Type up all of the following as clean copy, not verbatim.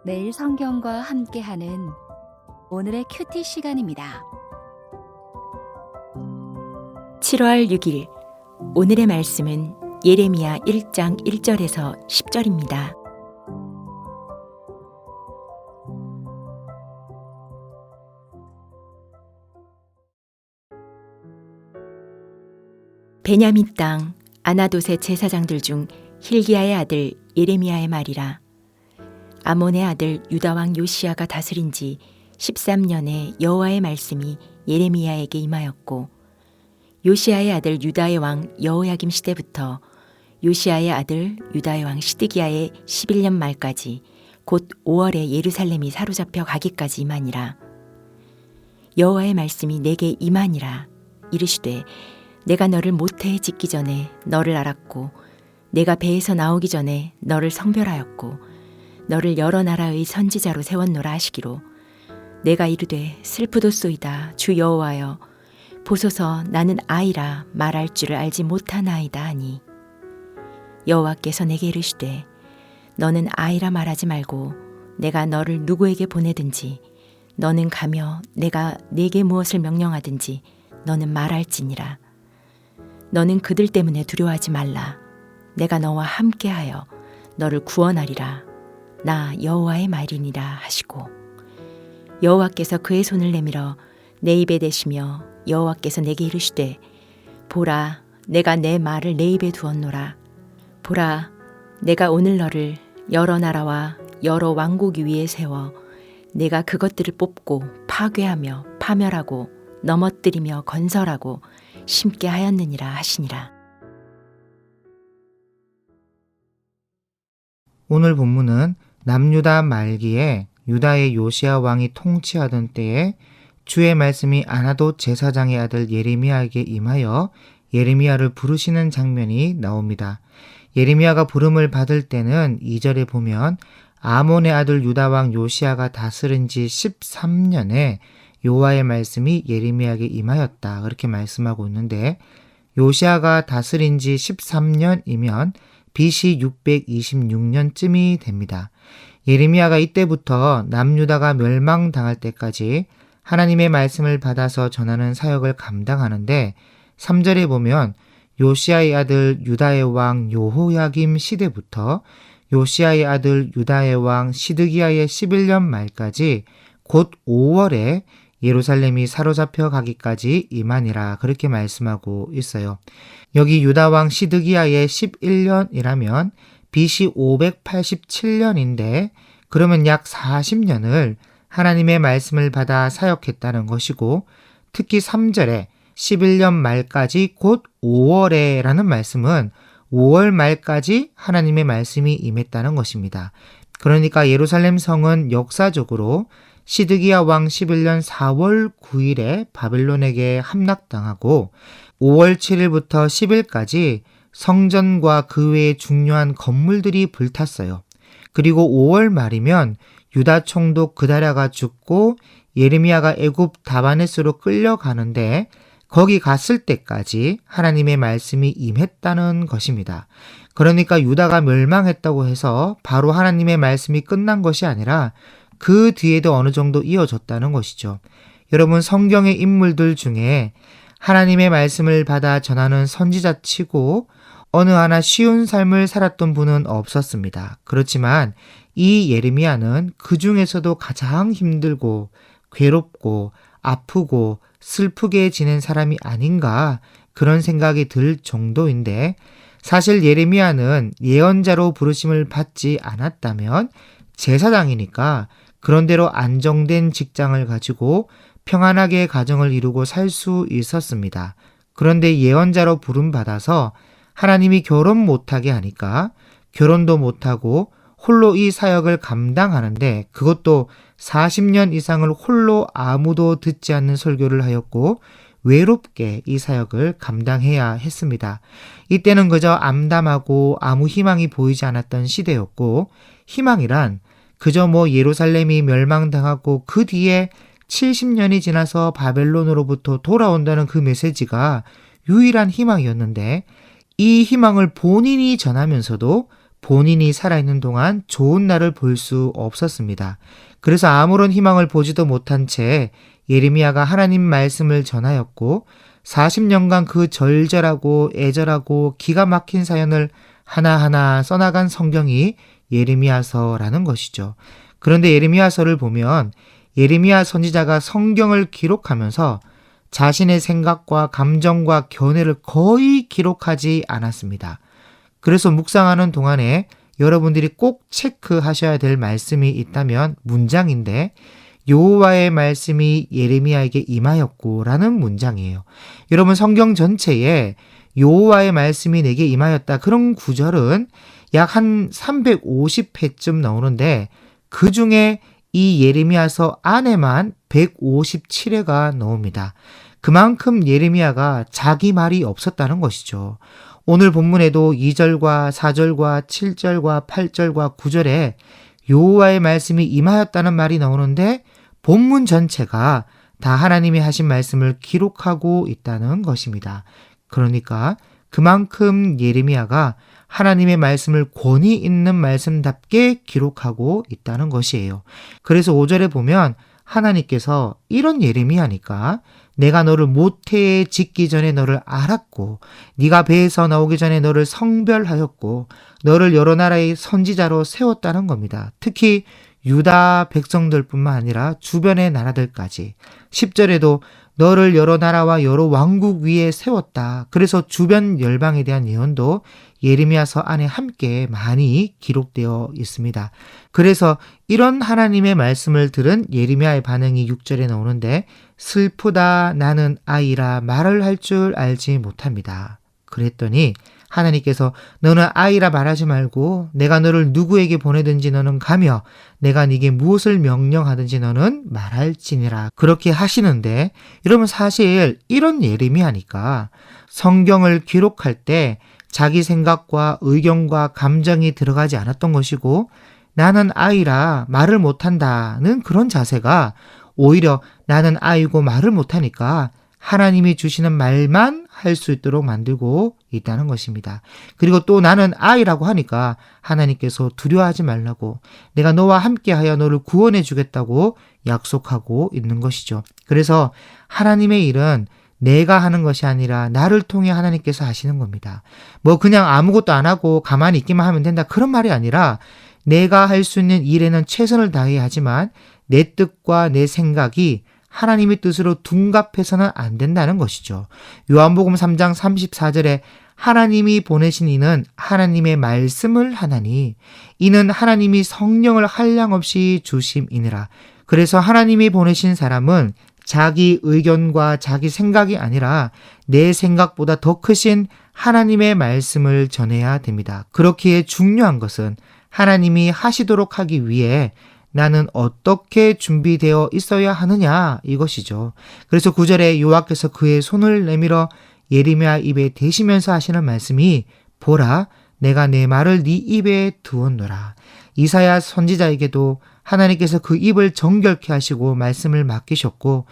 매일 성경과 함께하는 오늘의 큐티 시간입니다. 7월 6일 오늘의 말씀은 예레미야 1장 1절에서 10절입니다. 베냐민 땅 아나돗의 제사장들 중 hil기야의 아들 예레미야의 말이라. 아몬의 아들 유다 왕 요시야가 다스린 지 13년에 여호와의 말씀이 예레미야에게 임하였고, 요시야의 아들 유다의 왕 여호야김 시대부터 요시야의 아들 유다의 왕 시드기야의 11년 말까지 곧 5월에 예루살렘이 사로잡혀 가기까지 임하니라. 여호와의 말씀이 내게 임하니라. 이르시되 내가 너를 모태에 짓기 전에 너를 알았고, 내가 배에서 나오기 전에 너를 성별하였고, 너를 여러 나라의 선지자로 세웠노라 하시기로, 내가 이르되 슬프도소이다 주 여호와여, 보소서 나는 아이라 말할 줄을 알지 못하나이다 하니, 여호와께서 내게 이르시되 너는 아이라 말하지 말고 내가 너를 누구에게 보내든지 너는 가며 내가 네게 무엇을 명령하든지 너는 말할지니라. 너는 그들 때문에 두려워하지 말라. 내가 너와 함께하여 너를 구원하리라. 나 여호와의 말이니라 하시고, 여호와께서 그의 손을 내밀어 내 입에 대시며 여호와께서 내게 이르시되 보라 내가 내 말을 내 입에 두었노라. 보라 내가 오늘 너를 여러 나라와 여러 왕국 위에 세워 내가 그것들을 뽑고 파괴하며 파멸하고 넘어뜨리며 건설하고 심게 하였느니라 하시니라. 오늘 본문은 남유다 말기에 유다의 요시야 왕이 통치하던 때에 주의 말씀이 아나돗 제사장의 아들 예레미야에게 임하여 예레미야를 부르시는 장면이 나옵니다. 예레미야가 부름을 받을 때는 2절에 보면 아몬의 아들 유다 왕 요시야가 다스린 지 13년에 여호와의 말씀이 예레미야에게 임하였다, 그렇게 말씀하고 있는데, 요시야가 다스린 지 13년이면 BC 626년쯤이 됩니다. 예레미야가 이때부터 남유다가 멸망당할 때까지 하나님의 말씀을 받아서 전하는 사역을 감당하는데, 3절에 보면 요시야의 아들 유다의 왕 여호야김 시대부터 요시야의 아들 유다의 왕 시드기야의 11년 말까지 곧 5월에 예루살렘이 사로잡혀 가기까지 임하니라, 그렇게 말씀하고 있어요. 여기 유다 왕 시드기야의 11년이라면 BC 587년인데 그러면 약 40년을 하나님의 말씀을 받아 사역했다는 것이고, 특히 3절에 11년 말까지 곧 5월에 라는 말씀은 5월 말까지 하나님의 말씀이 임했다는 것입니다. 그러니까 예루살렘 성은 역사적으로 시드기야 왕 11년 4월 9일에 바벨론에게 함락당하고 5월 7일부터 10일까지 성전과 그 외의 중요한 건물들이 불탔어요. 그리고 5월 말이면 유다 총독 그다랴가 죽고 예레미야가 애굽 다바네스로 끌려가는데 거기 갔을 때까지 하나님의 말씀이 임했다는 것입니다. 그러니까 유다가 멸망했다고 해서 바로 하나님의 말씀이 끝난 것이 아니라 그 뒤에도 어느 정도 이어졌다는 것이죠. 여러분, 성경의 인물들 중에 하나님의 말씀을 받아 전하는 선지자치고 어느 하나 쉬운 삶을 살았던 분은 없었습니다. 그렇지만 이 예레미야는 그 중에서도 가장 힘들고 괴롭고 아프고 슬프게 지낸 사람이 아닌가, 그런 생각이 들 정도인데, 사실 예레미야는 예언자로 부르심을 받지 않았다면 제사장이니까 그런대로 안정된 직장을 가지고 평안하게 가정을 이루고 살 수 있었습니다. 그런데 예언자로 부름받아서 하나님이 결혼 못하게 하니까 결혼도 못하고 홀로 이 사역을 감당하는데, 그것도 40년 이상을 홀로 아무도 듣지 않는 설교를 하였고 외롭게 이 사역을 감당해야 했습니다. 이때는 그저 암담하고 아무 희망이 보이지 않았던 시대였고, 희망이란 그저 예루살렘이 멸망당하고 그 뒤에 70년이 지나서 바벨론으로부터 돌아온다는 그 메시지가 유일한 희망이었는데, 이 희망을 본인이 전하면서도 본인이 살아있는 동안 좋은 날을 볼 수 없었습니다. 그래서 아무런 희망을 보지도 못한 채 예레미야가 하나님 말씀을 전하였고 40년간 그 절절하고 애절하고 기가 막힌 사연을 하나하나 써나간 성경이 예레미야서라는 것이죠. 그런데 예레미야서를 보면 예레미야 선지자가 성경을 기록하면서 자신의 생각과 감정과 견해를 거의 기록하지 않았습니다. 그래서 묵상하는 동안에 여러분들이 꼭 체크하셔야 될 말씀이 있다면 문장인데 여호와의 말씀이 예레미야에게 임하였고라는 문장이에요. 여러분 성경 전체에 여호와의 말씀이 내게 임하였다 그런 구절은 약 한 350회쯤 나오는데 그 중에 이 예레미야서 안에만 157회가 나옵니다. 그만큼 예레미야가 자기 말이 없었다는 것이죠. 오늘 본문에도 2절과 4절과 7절과 8절과 9절에 여호와의 말씀이 임하였다는 말이 나오는데 본문 전체가 다 하나님이 하신 말씀을 기록하고 있다는 것입니다. 그러니까 그만큼 예레미야가 하나님의 말씀을 권위 있는 말씀답게 기록하고 있다는 것이에요. 그래서 5절에 보면 하나님께서 이런 예레미야니까 내가 너를 모태에 짓기 전에 너를 알았고 네가 배에서 나오기 전에 너를 성별하였고 너를 여러 나라의 선지자로 세웠다는 겁니다. 특히 유다 백성들뿐만 아니라 주변의 나라들까지 10절에도 너를 여러 나라와 여러 왕국 위에 세웠다. 그래서 주변 열방에 대한 예언도 예레미야서 안에 함께 많이 기록되어 있습니다. 그래서 이런 하나님의 말씀을 들은 예레미야의 반응이 6절에 나오는데 슬프다 나는 아이라 말을 할 줄 알지 못합니다. 그랬더니 하나님께서 너는 아이라 말하지 말고 내가 너를 누구에게 보내든지 너는 가며 내가 네게 무엇을 명령하든지 너는 말할지니라 그렇게 하시는데 여러분 사실 이런 예레미야니까 성경을 기록할 때 자기 생각과 의견과 감정이 들어가지 않았던 것이고 나는 아이라 말을 못한다는 그런 자세가 오히려 나는 아이고 말을 못하니까 하나님이 주시는 말만 할 수 있도록 만들고 있다는 것입니다. 그리고 또 나는 아이라고 하니까 하나님께서 두려워하지 말라고 내가 너와 함께하여 너를 구원해 주겠다고 약속하고 있는 것이죠. 그래서 하나님의 일은 내가 하는 것이 아니라 나를 통해 하나님께서 하시는 겁니다. 뭐 그냥 아무것도 안 하고 가만히 있기만 하면 된다 그런 말이 아니라 내가 할 수 있는 일에는 최선을 다해야 하지만 내 뜻과 내 생각이 하나님의 뜻으로 둔갑해서는 안 된다는 것이죠. 요한복음 3장 34절에 하나님이 보내신 이는 하나님의 말씀을 하나니 이는 하나님이 성령을 한량없이 주심이니라. 그래서 하나님이 보내신 사람은 자기 의견과 자기 생각이 아니라 내 생각보다 더 크신 하나님의 말씀을 전해야 됩니다. 그렇기에 중요한 것은 하나님이 하시도록 하기 위해 나는 어떻게 준비되어 있어야 하느냐 이것이죠. 그래서 9절에 여호와께서 그의 손을 내밀어 예레미야 입에 대시면서 하시는 말씀이 보라 내가 내 말을 네 입에 두었노라. 이사야 선지자에게도 하나님께서 그 입을 정결케 하시고 말씀을 맡기셨고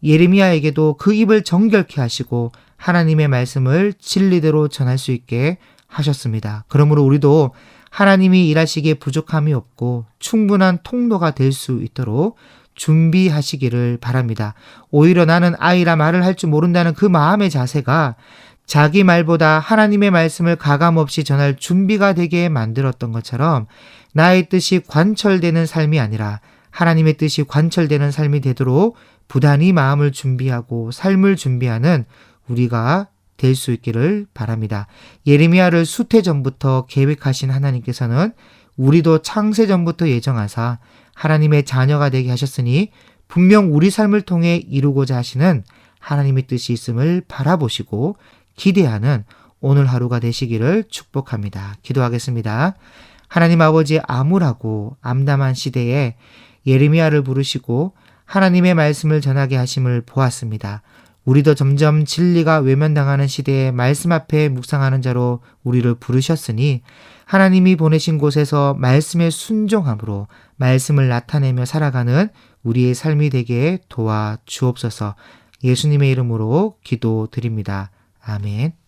예레미야에게도 그 입을 정결케 하시고 하나님의 말씀을 진리대로 전할 수 있게 하셨습니다. 그러므로 우리도 하나님이 일하시기에 부족함이 없고 충분한 통로가 될 수 있도록 준비하시기를 바랍니다. 오히려 나는 아이라 말을 할 줄 모른다는 그 마음의 자세가 자기 말보다 하나님의 말씀을 가감없이 전할 준비가 되게 만들었던 것처럼 나의 뜻이 관철되는 삶이 아니라 하나님의 뜻이 관철되는 삶이 되도록 부단히 마음을 준비하고 삶을 준비하는 우리가 될 수 있기를 바랍니다. 예레미야를 수태전부터 계획하신 하나님께서는 우리도 창세전부터 예정하사 하나님의 자녀가 되게 하셨으니 분명 우리 삶을 통해 이루고자 하시는 하나님의 뜻이 있음을 바라보시고 기대하는 오늘 하루가 되시기를 축복합니다. 기도하겠습니다. 하나님 아버지 암울하고 암담한 시대에 예레미야를 부르시고 하나님의 말씀을 전하게 하심을 보았습니다. 우리도 점점 진리가 외면당하는 시대에 말씀 앞에 묵상하는 자로 우리를 부르셨으니 하나님이 보내신 곳에서 말씀에 순종함으로 말씀을 나타내며 살아가는 우리의 삶이 되게 도와 주옵소서. 예수님의 이름으로 기도드립니다. 아멘.